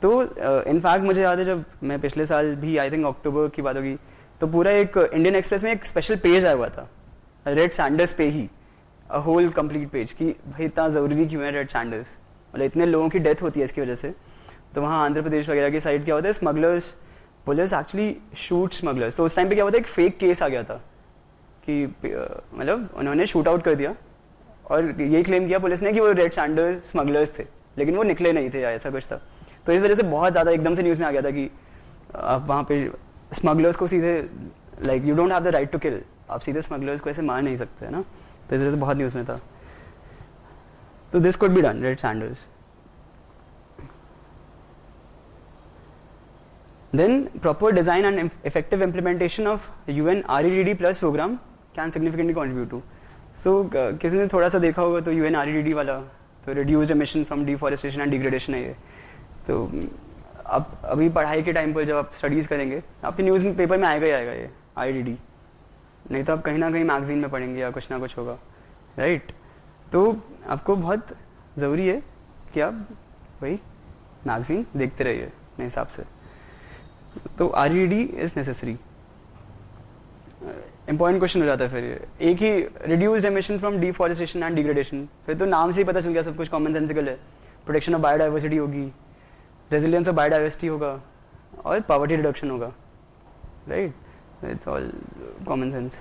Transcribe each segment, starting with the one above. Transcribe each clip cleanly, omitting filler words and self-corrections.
तो इनफैक्ट मुझे याद है जब मैं पिछले साल भी आई थिंक अक्टूबर की बात होगी, तो पूरा एक इंडियन एक्सप्रेस में एक स्पेशल पेज आया हुआ था रेड सैंडर्स पे ही, अ होल कंप्लीट पेज कि भाई इतना ज़रूरी क्यों है रेड सैंडर्स, मतलब इतने लोगों की डेथ होती है इसकी वजह से। तो वहाँ आंध्र प्रदेश वगैरह की साइड क्या होता है, smugglers, police actually shoot smugglers. तो उस टाइम पे क्या होता है, एक फेक केस आ गया था कि मतलब उन्होंने शूट आउट कर दिया और ये क्लेम किया पुलिस ने कि वो रेड सैंडर्स स्मगलर्स थे, लेकिन वो निकले नहीं थे या ऐसा कुछ था। तो इस वजह से बहुत ज़्यादा एकदम से न्यूज़ में आ गया था कि आप वहाँ पे स्मगलर्स को सीधे like you don't have the right to kill, आप सीधे स्मगलर्स को ऐसे मार नहीं सकते, है ना। तो इस वजह से बहुत न्यूज़ में था। तो this could be done, red Sanders. Then proper design and effective implementation of UN REDD plus program can significantly contribute to. So किसी ने थोड़ा सा देखा होगा तो UN REDD वाला तो reduced emission from deforestation and degradation है ये। तो अब अभी पढ़ाई के टाइम पर जब आप स्टडीज़ करेंगे आपके न्यूज़ पेपर में आएगा ही आएगा ये REDD, नहीं तो आप कहीं ना कहीं मैगजीन में पढ़ेंगे या कुछ ना कुछ होगा, राइट। तो आपको बहुत ज़रूरी है कि आप वही मैगजीन देखते रहिए अपने हिसाब से। तो RED is necessary. Important question हो जाता है फिर ये, एक ही reduced emission from deforestation and degradation, फिर तो नाम से ही पता चल गया सब कुछ कॉमन सेंसिकल है। प्रोटेक्शन ऑफ बायोडाइवर्सिटी होगी, रेजिलियंस ऑफ बायोडाइवर्सिटी होगा और पॉवर्टी रिडक्शन होगा, right, it's all common sense.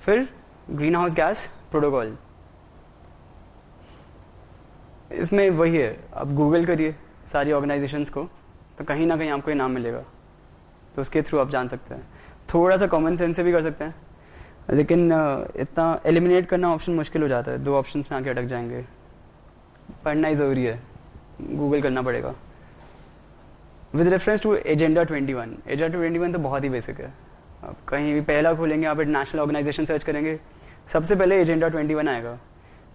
फिर ग्रीन हाउस गैस प्रोटोकॉल, इसमें वही है, आप गूगल करिए सारी ऑर्गेनाइजेशंस को तो कहीं ना कहीं आपको ये नाम मिलेगा, तो उसके थ्रू आप जान सकते हैं। थोड़ा सा कॉमन सेंस से भी कर सकते हैं, लेकिन इतना एलिमिनेट करना ऑप्शन मुश्किल हो जाता है, 2 ऑप्शंस में आके अटक जाएंगे। पढ़ना ही ज़रूरी है, गूगल करना पड़ेगा। With reference to agenda 21, agenda 21 तो बहुत ही बेसिक है। आप कहीं भी पहला खोलेंगे, आप इंटरनेशनल ऑर्गेनाइजेशन सर्च करेंगे, सबसे पहले एजेंडा 21 आएगा,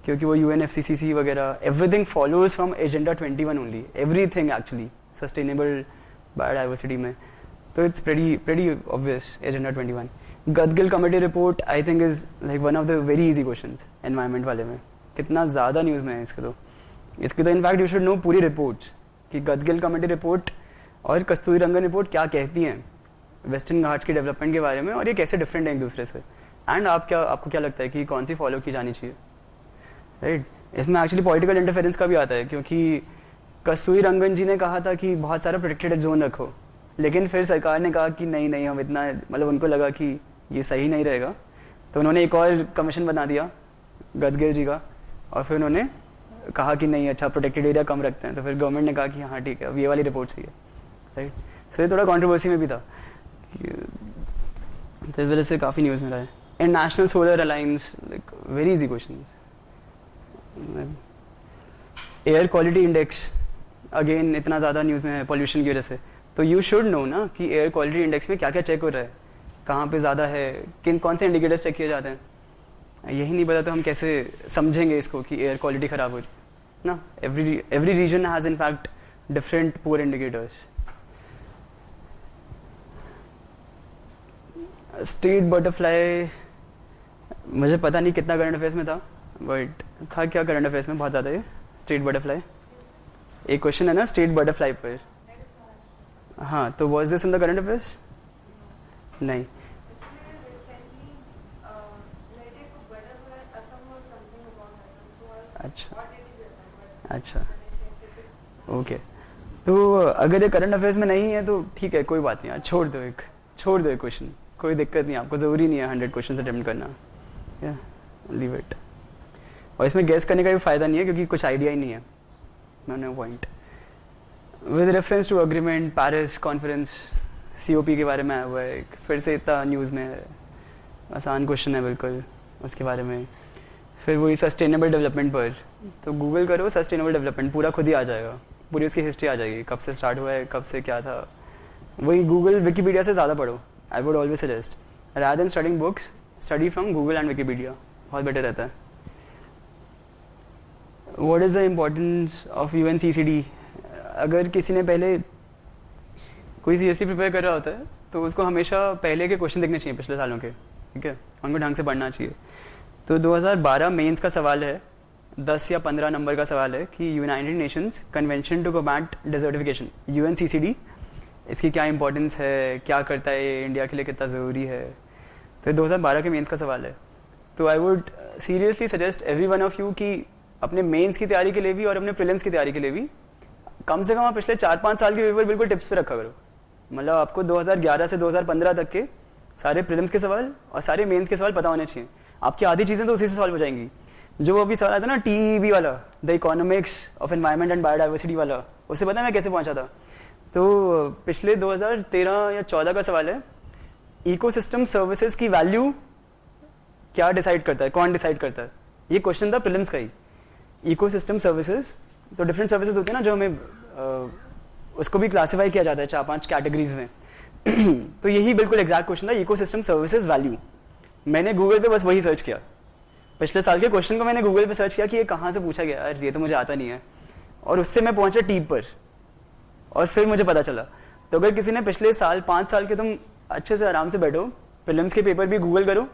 क्योंकि वो UNFCCC वगैरह everything follows from agenda 21 only, everything actually sustainable biodiversity में। तो it's pretty obvious agenda 21। Gadgil committee report I think is like one of the very easy questions environment वाले में, कितना ज़्यादा न्यूज़ में है इसके तो इनफैक्ट यू शुड नो पूरी रिपोर्ट्स कि गदगिल कमेटी रिपोर्ट और कस्तूरी रंगन रिपोर्ट क्या कहती हैं वेस्टर्न घाट्स के डेवलपमेंट के बारे में, और ये कैसे डिफरेंट है एक दूसरे से, एंड आपको क्या लगता है कि कौन सी फॉलो की जानी चाहिए, राइट। इसमें एक्चुअली पॉलिटिकल इंटरफेरेंस का भी आता है, क्योंकि कस्तूरी रंगन जी ने कहा था कि बहुत सारा प्रोटेक्टेड जोन रखो, लेकिन फिर सरकार ने कहा कि नहीं हम इतना, मतलब उनको लगा कि ये सही नहीं रहेगा, तो उन्होंने एक और कमीशन बना दिया गदगिल जी का, और फिर उन्होंने कहा कि नहीं अच्छा प्रोटेक्टेड एरिया कम रखते हैं, तो फिर गवर्नमेंट ने कहा कि हाँ ठीक है अब ये वाली रिपोर्ट चाहिए, राइट। सो ये थोड़ा कंट्रोवर्सी में भी था, तो इस वजह से काफ़ी न्यूज़ में रहा है। International solar alliance, like very easy question. Air quality index again इतना ज़्यादा न्यूज़ में है पॉल्यूशन की वजह से, तो यू शुड नो ना कि एयर क्वालिटी इंडेक्स में क्या क्या चेक हो रहा है, कहाँ पे ज़्यादा है, कौन से इंडिकेटर्स चेक किए जाते हैं। यही नहीं पता तो हम कैसे समझेंगे इसको कि एयर क्वालिटी ख़राब हो रही ना। Every region has in fact different poor indicators. Street butterfly, मुझे पता नहीं कितना करंट अफेयर्स में था, बट था क्या करंट अफेयर्स में बहुत ज़्यादा ये स्ट्रीट बटरफ्लाई। एक क्वेश्चन है ना स्ट्रीट बटरफ्लाई पर, हाँ, तो was this in the current affairs? नहीं। अच्छा ओके, तो अगर ये करंट अफेयर्स में नहीं है तो ठीक है, कोई बात नहीं यार, छोड़ दो एक क्वेश्चन, कोई दिक्कत नहीं, आपको ज़रूरी नहीं है 100 क्वेश्चन अटेम्प्ट करना, या लीव इट। और इसमें गेस करने का भी फ़ायदा नहीं है क्योंकि कुछ आइडिया ही नहीं है, no point. With reference to agreement Paris conference, COP के बारे में आया हुआ है, फिर से इतना न्यूज़ में है, आसान क्वेश्चन है बिल्कुल उसके बारे में। फिर वही सस्टेनेबल डेवलपमेंट पर, तो गूगल करो सस्टेनेबल डेवलपमेंट, पूरा खुद ही आ जाएगा, पूरी उसकी हिस्ट्री आ जाएगी, कब से स्टार्ट हुआ है, कब से क्या था। वही गूगल विकीपीडिया से ज़्यादा पढ़ो, I would always suggest, rather than studying books, study from Google and Wikipedia, बहुत बेटर रहता है। What is the importance of UNCCD? अगर किसी ने पहले कोई सीरियसली प्रिपेयर कर रहा होता है तो उसको हमेशा पहले के क्वेश्चन देखने चाहिए पिछले सालों के, ठीक है, उनको ढंग से पढ़ना चाहिए। तो 2012 मेंस का सवाल है 10 या 15 नंबर का सवाल है कि United Nations Convention to Combat Desertification, UNCCD, इसकी क्या इंपॉर्टेंस है, क्या करता है ये, इंडिया के लिए कितना ज़रूरी है। तो 2012 के मेंस का सवाल है। तो I would seriously suggest every one of you कि अपने मेंस की तैयारी के लिए भी और अपने प्रीलिम्स की तैयारी के लिए भी कम से कम आप पिछले 4-5 साल के पेपर बिल्कुल टिप्स पे रखा करो। मतलब आपको 2011 से 2015 तक के सारे प्रीलिम्स के सवाल और सारे मेंस के सवाल पता होने चाहिए। आपकी आधी चीज़ें तो उसी से सवाल हो जाएंगी। जो अभी सवाल आया था ना TEB वाला, the economics of environment and biodiversity वाला, उससे पता है मैं कैसे पहुंचा था। तो पिछले 2013 या 14 का सवाल है, इकोसिस्टम सर्विसेज की वैल्यू क्या डिसाइड करता है, कौन डिसाइड करता है। ये क्वेश्चन था प्रीलिम्स का ही। इकोसिस्टम सर्विसेज, तो डिफरेंट सर्विसेज होती है ना जो हमें उसको भी क्लासीफाई किया जाता है 4-5 कैटेगरीज में। तो यही बिल्कुल एग्जैक्ट क्वेश्चन था, इकोसिस्टम सर्विसेज वैल्यू। मैंने गूगल पे बस वही सर्च किया, पिछले साल के क्वेश्चन को मैंने गूगल पे सर्च किया कि ये कहाँ से पूछा गया, यार ये तो मुझे आता नहीं है, और उससे मैं पहुंचा टीप पर, और फिर मुझे पता चला। तो अगर किसी ने पिछले साल 5 साल के, तुम अच्छे से आराम से बैठो, प्रीलिम्स के पेपर भी गूगल करो,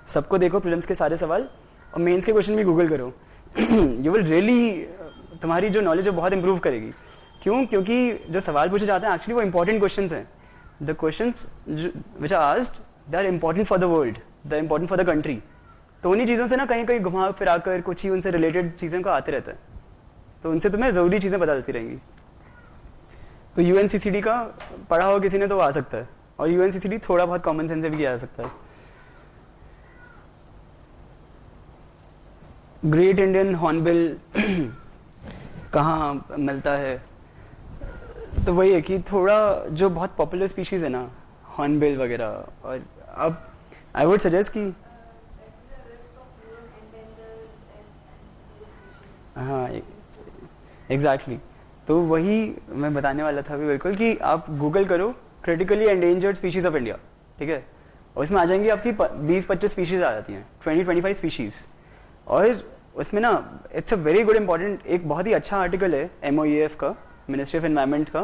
सबको देखो प्रीलिम्स के सारे सवाल, और मेंस के क्वेश्चन भी गूगल करो। यू विल रियली, तुम्हारी जो नॉलेज है बहुत इंप्रूव करेगी। क्यों? क्योंकि जो सवाल पूछे जाते हैं एक्चुअली वो इंपॉर्टेंट क्वेश्चंस हैं। The questions which are asked they are important for the world, they are important for the country. तो उन्हीं चीज़ों से ना कहीं कहीं घुमा फिरा कर कुछ ही उनसे रिलेटेड चीज़ें को आते रहता है, तो उनसे तुम्हें ज़रूरी चीज़ें पता चलती रहेंगी। तो यूएनसीसीडी का पढ़ा हो किसी ने तो वो आ सकता है, और यूएनसीसीडी थोड़ा बहुत कॉमन सेंस से भी किया जा सकता है। ग्रेट इंडियन हॉर्नबिल कहाँ मिलता है? तो वही है कि थोड़ा जो बहुत पॉपुलर स्पीशीज़ है ना, हॉर्नबिल वगैरह, और अब आई वुड सजेस्ट कि हाँ एग्जैक्टली, तो वही मैं बताने वाला था अभी बिल्कुल, कि आप गूगल करो critically endangered species of India, ठीक है, और उसमें आ जाएंगी आपकी 20-25 स्पीशीज़ आ जाती हैं, 20-25 स्पीशीज़। और उसमें ना it's a very good important, एक बहुत ही अच्छा आर्टिकल है MOEF का, मिनिस्ट्री ऑफ एनवायरनमेंट का,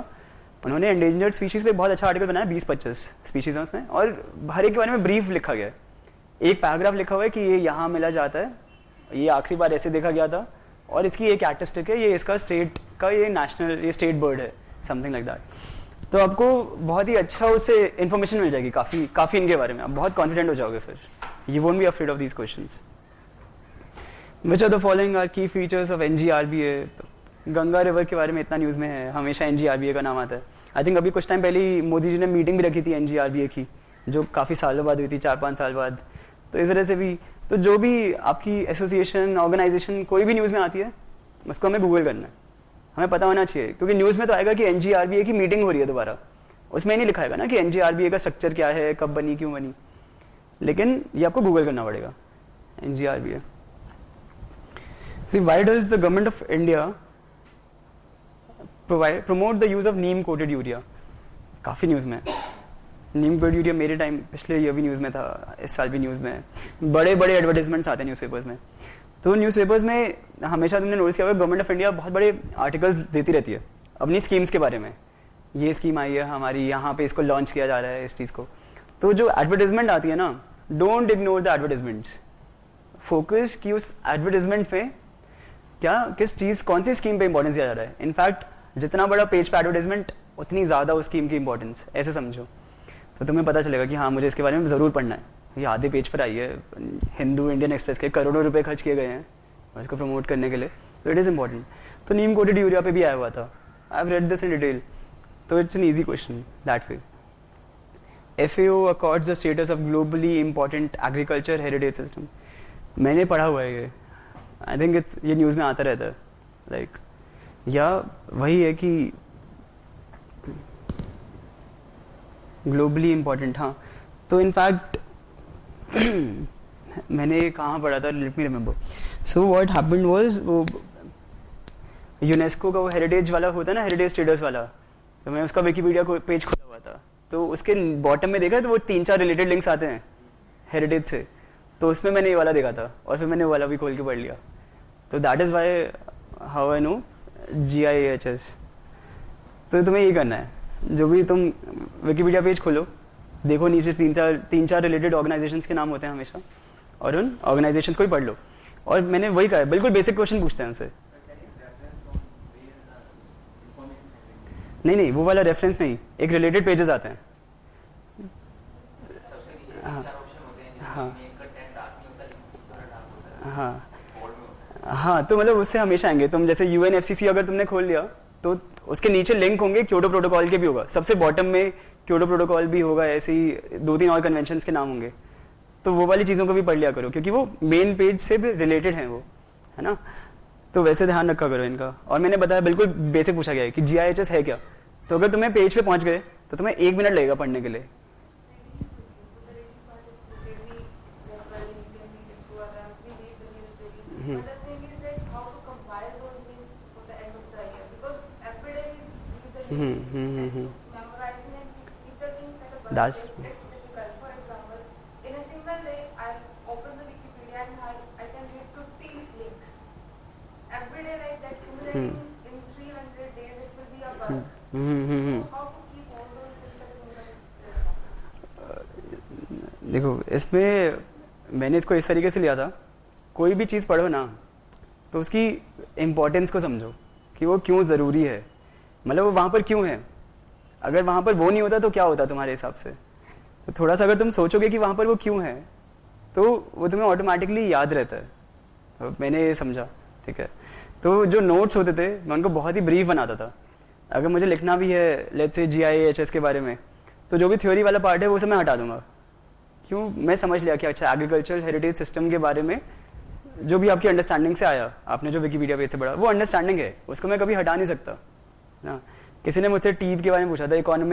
उन्होंने एंडेंजर्ड स्पीशीज़ पे बहुत अच्छा आर्टिकल बनाया, 20-25 स्पीशीज़ हैं उसमें, और हर एक के बारे में ब्रीफ लिखा गया है। एक पैराग्राफ लिखा हुआ है कि ये यहाँ मिला जाता है, ये आखिरी बार ऐसे देखा गया था, और इसकी एक कैरेक्टरिस्टिक है, ये इसका स्टेट का, ये नेशनल, ये स्टेट बर्ड है, समथिंग लाइक दैट। तो आपको बहुत ही अच्छा उससे इन्फॉर्मेशन मिल जाएगी, काफ़ी इनके बारे में, आप बहुत कॉन्फिडेंट हो जाओगे फिर। You won't be afraid of these questions. Which are the following are key features of NGRBA? Ganga river के बारे में इतना न्यूज़ में है, हमेशा NGRBA का नाम आता है। आई थिंक अभी कुछ टाइम पहले ही मोदी जी ने मीटिंग भी रखी थी NGRBA की, जो काफ़ी सालों बाद हुई थी, 4-5 साल बाद। तो इस वजह से भी, तो जो भी आपकी एसोसिएशन, ऑर्गेनाइजेशन कोई भी न्यूज़ में आती है, उसको हमें गूगल करना है, हमें पता होना चाहिए। क्योंकि न्यूज़ में तो आएगा कि NGRBA की मीटिंग हो रही है दोबारा, उसमें नहीं लिखा है ना कि NGRBA का स्ट्रक्चर क्या है, कब बनी, क्यों बनी, लेकिन ये आपको गूगल करना पड़ेगा NGRBA। See, why does the government of India promote the use of neem coated urea? काफ़ी न्यूज़ में नीम कोटेड यूरिया, मेरे टाइम पिछले ईयर भी न्यूज़ में था, इस साल भी न्यूज़ में है, बड़े बड़े एडवर्टाइजमेंट्स आते हैं न्यूज़पेपर्स में। तो न्यूज़पेपर्स में हमेशा तुमने नोटिस किया होगा, गवर्नमेंट ऑफ इंडिया बहुत बड़े आर्टिकल्स देती रहती है अपनी स्कीम्स के बारे में, ये स्कीम आई है हमारी, यहाँ पे इसको लॉन्च किया जा रहा है, इस चीज़ को। तो जो एडवर्टाइजमेंट आती है ना, don't ignore the advertisements, focus कि उस एडवर्टाइजमेंट में क्या, किस चीज़, कौन सी स्कीम पे इंपॉर्टेंस दिया जा रहा है। इनफैक्ट जितना बड़ा पेज पे एडवर्टाइजमेंट, उतनी ज़्यादा उस स्कीम की इंपॉर्टेंस, ऐसे समझो। तो तुम्हें पता चलेगा कि हाँ मुझे इसके बारे में ज़रूर पढ़ना है, ये आधे पेज पर आई है, हिंदू इंडियन एक्सप्रेस के करोड़ों रुपए खर्च किए गए हैं उसको प्रमोट करने के लिए, तो इट इज़ इंपॉर्टेंट। तो नीम कोटेड यूरिया पे भी आया हुआ था, I have read this in detail, तो it's an easy question that way. FAO accords the status of globally important agriculture heritage system, मैंने पढ़ा हुआ है ये, आई थिंक इट्स, ये न्यूज़ में आता रहता है, लाइक या वही है कि ग्लोबली इम्पॉर्टेंट। हाँ, तो इनफैक्ट मैंने कहाँ पढ़ा था, let me remember. So what happened was, वो यूनेस्को का वो हेरिटेज वाला होता है ना, हेरिटेज स्टेटस वाला, तो मैं उसका विकिपीडिया को पेज खोला हुआ था, तो उसके बॉटम में देखा तो वो 3-4 रिलेटेड लिंक्स आते हैं हेरिटेज से, तो उसमें मैंने ये वाला देखा था, और फिर मैंने वो वाला भी खोल के पढ़ लिया। तो that is why how I know GIHS। तो तुम्हें ये करना है, जो भी तुम विकिपीडिया पेज खोलो, देखो नीचे 3-4 रिलेटेड ऑर्गेनाइजेशंस के नाम होते हैं हमेशा, और उन ऑर्गेनाइजेशंस को ही पढ़ लो। और मैंने वही कहा है, बिल्कुल बेसिक क्वेश्चन पूछते हैं उनसे। नहीं वो वाला रेफरेंस नहीं, एक रिलेटेड पेजेस आते हैं। हाँ हाँ हाँ, तो मतलब उससे हमेशा आएंगे। तुम जैसे UNFCCC अगर तुमने खोल लिया तो उसके नीचे लिंक होंगे, क्योटो प्रोटोकॉल के भी होगा, सबसे बॉटम में क्योटो प्रोटोकॉल भी होगा, ऐसे ही 2-3 और कन्वेंशंस के नाम होंगे। तो वो वाली चीज़ों को भी पढ़ लिया करो, क्योंकि वो मेन पेज से भी रिलेटेड हैं वो, है ना। तो वैसे ध्यान रखा करो इनका। और मैंने बताया बिल्कुल बेसिक पूछा गया है कि GIHS है क्या, तो अगर तुम्हें पेज पे पहुंच गए तो तुम्हें 1 मिनट लगेगा पढ़ने के लिए। That's देखो, इसमें मैंने इसको इस तरीके से लिया था, कोई भी चीज़ पढ़ो ना तो उसकी इम्पोर्टेंस को समझो कि वो क्यों ज़रूरी है, मतलब वो वहाँ पर क्यों है। अगर वहाँ पर वो नहीं होता तो क्या होता तुम्हारे हिसाब से। तो थोड़ा सा अगर तुम सोचोगे कि वहाँ पर वो क्यों है तो वो तुम्हें ऑटोमेटिकली याद रहता है। तो मैंने ये समझा, ठीक है। तो जो नोट्स होते थे मैं उनको बहुत ही ब्रीफ बनाता था। अगर मुझे लिखना भी है लेट्स से GIHS के बारे में, तो जो भी थ्योरी वाला पार्ट है वो सब मैं हटा दूंगा। क्यों, मैं समझ लिया कि अच्छा एग्रीकल्चरल हेरिटेज सिस्टम के बारे में जो भी आपकी अंडरस्टैंडिंग से आया, आपने जो विकिपीडिया पेज से पढ़ा, वो अंडरस्टैंडिंग है, उसको मैं कभी हटा नहीं सकता ना। किसी ने मुझसे टीप के बारे में पूछा था, इकोनॉमी